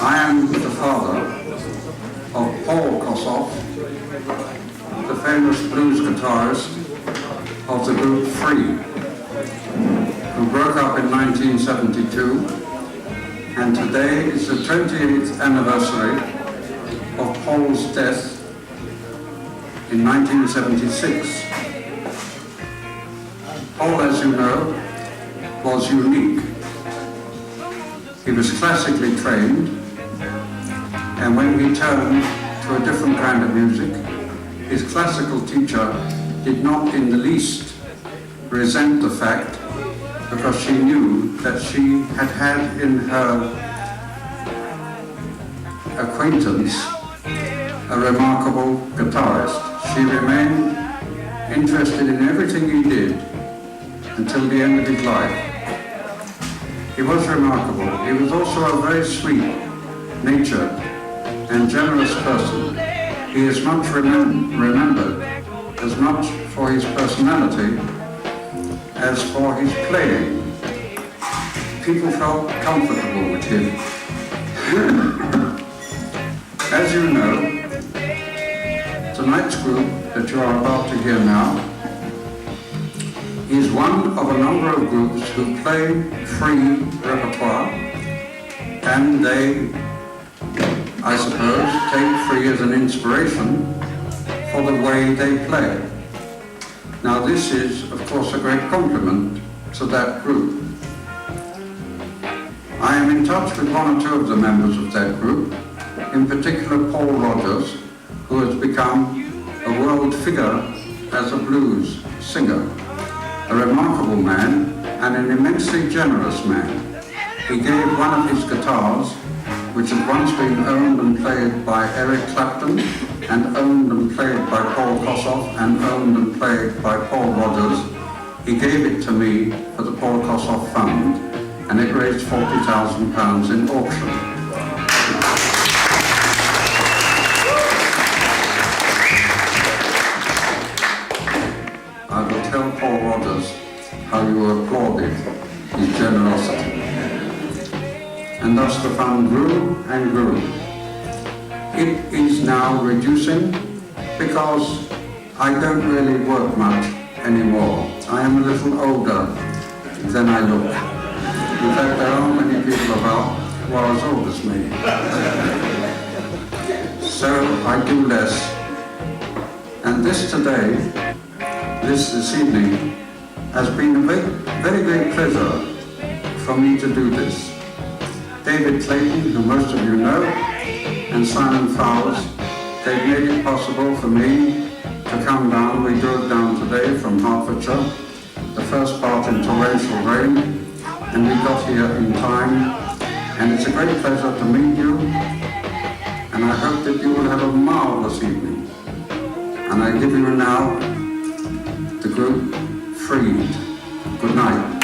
I am the father of Paul Kossoff, the famous blues guitarist of the group Free, who broke up in 1972, and today is the 28th anniversary of Paul's death in 1976. Paul, as you know, was unique. He was classically trained, and when he turned to a different kind of music, his classical teacher did not in the least resent the fact, because she knew that she had had in her acquaintance a remarkable guitarist. She remained interested in everything he did until the end of his life. He was remarkable. He was also a very sweet-natured and generous person. He is much remembered as much for his personality as for his playing. People felt comfortable with him. As you know, tonight's group that you are about to hear now is one of a number of groups who play free repertoire, and they, I suppose, take Free as an inspiration for the way they play. Now this is, of course, a great compliment to that group. I am in touch with one or two of the members of that group, in particular Paul Rogers, who has become a world figure as a blues singer. A remarkable man and an immensely generous man. He gave one of his guitars, which had once been owned and played by Eric Clapton, and owned and played by Paul Kossoff, and owned and played by Paul Rogers. He gave it to me for the Paul Kossoff Fund, and it raised £40,000 in auction. I will tell Paul Rogers how you applauded his generosity. And thus the fund grew and grew. It is now reducing because I don't really work much anymore. I am a little older than I look. In fact, there aren't many people about who are as old as me. So I do less. And this today, this evening, has been a very great pleasure for me to do this. David Clayton, who most of you know, and Simon Fowles, they've made it possible for me to come down. We drove down today from Hertfordshire, the first part in torrential rain, and we got here in time. And it's a great pleasure to meet you, and I hope that you will have a marvelous evening. And I give you now the group Freed. Good night.